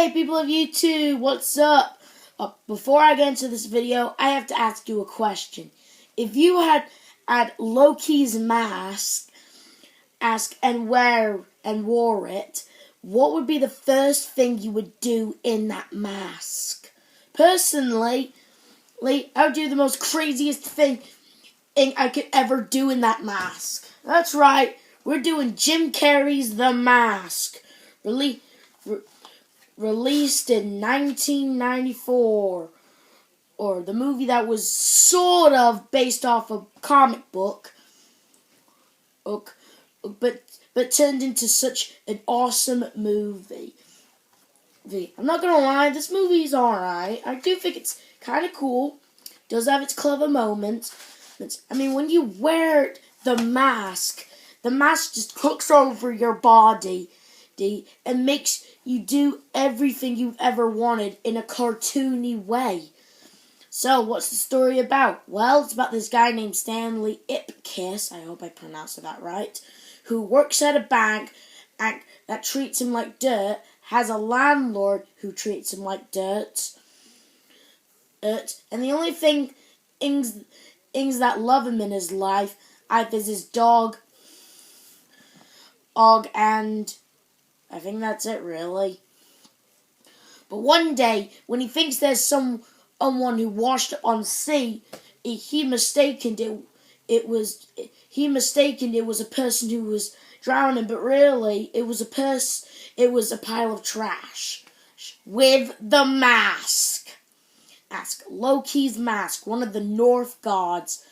Hey people of YouTube, what's up? Before I get into this video, I have to ask you a question. If you had Loki's mask, and wore it, what would be the first thing you would do in that mask? Personally, I would do the most craziest thing I could ever do in that mask. That's right, we're doing Jim Carrey's The Mask. Released in 1994, or the movie that was sort of based off a comic book, but turned into such an awesome movie. I'm not gonna lie, this movie's alright. I do think it's kind of cool. Does have its clever moments. I mean, when you wear the mask just hooks over your body and makes you do everything you've ever wanted in a cartoony way. So, what's the story about? Well, it's about this guy named Stanley Ipkiss, I hope I pronounced that right, who works at a bank that treats him like dirt, has a landlord who treats him like dirt, and the only things that love him in his life is his dog, and I think that's it, really. But one day, when he thinks there's someone who washed up on sea, he mistakened it was a person who was drowning, but really it was a pile of trash with the mask. Loki's mask, one of the North gods.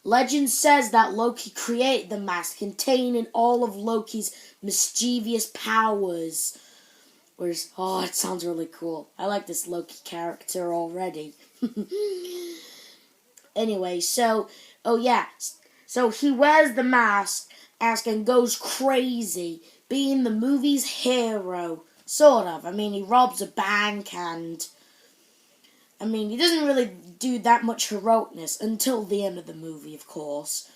Legend says that Loki created the mask, containing all of Loki's mischievous powers. It sounds really cool. I like this Loki character already. Anyway, so he wears the mask and goes crazy, being the movie's hero, sort of. I mean, he robs a bank and he doesn't really do that much heroicness until the end of the movie, of course.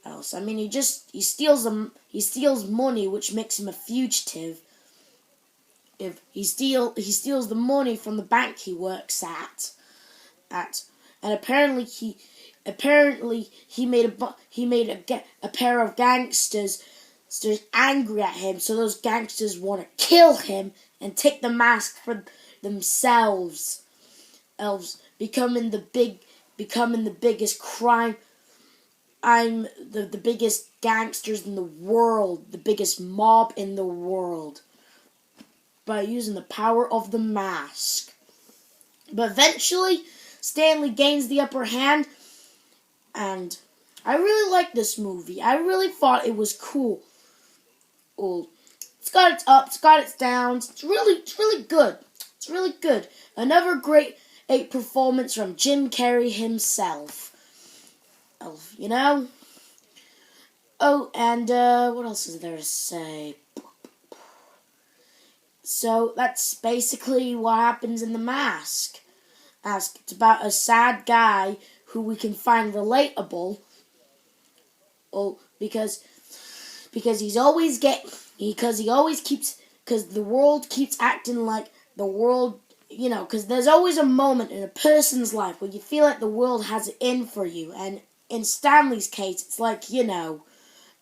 He steals money, which makes him a fugitive. If he steals the money from the bank he works at, and apparently he made a pair of gangsters angry at him, so those gangsters want to kill him and take the mask for themselves. Becoming the biggest crime. I'm the biggest gangsters in the world, the biggest mob in the world, by using the power of the mask. But eventually, Stanley gains the upper hand, and I really like this movie. I really thought it was cool. It's got its ups, it's got its downs. It's really good. It's really good. Another great performance from Jim Carrey himself. You know? And what else is there to say? So that's basically what happens in The Mask. It's about a sad guy who we can find relatable. Because the world keeps acting like the world. Because there's always a moment in a person's life where you feel like the world has it in for you. And in Stanley's case, it's like, a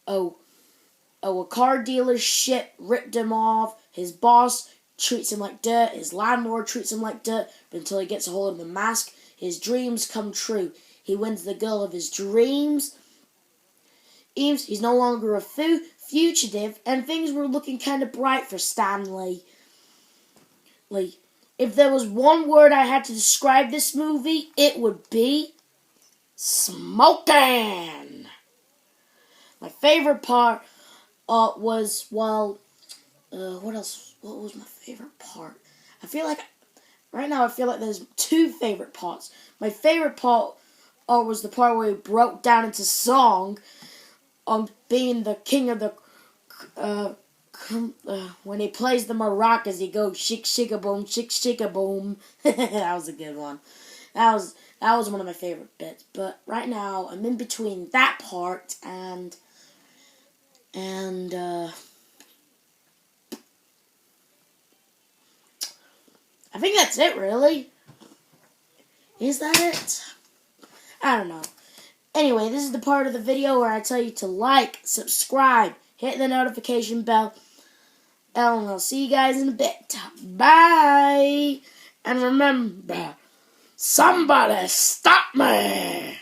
car dealership ripped him off. His boss treats him like dirt. His landlord treats him like dirt. But until he gets a hold of the mask, his dreams come true. He wins the girl of his dreams. He's no longer a fugitive, and things were looking kind of bright for Stanley. If there was one word I had to describe this movie, it would be smoking. My favorite part was, what else? What was my favorite part? Right now I feel like there's two favorite parts. My favorite part was the part where he broke down into song, being the king of the when he plays the maracas, he goes shik shika boom, shik shika boom. That was a good one. That was one of my favorite bits. But right now I'm in between that part and I think that's it, really. Is that it? I don't know. Anyway, this is the part of the video where I tell you to like, subscribe, hit the notification bell, and I'll see you guys in a bit. Bye! And remember, somebody stop me!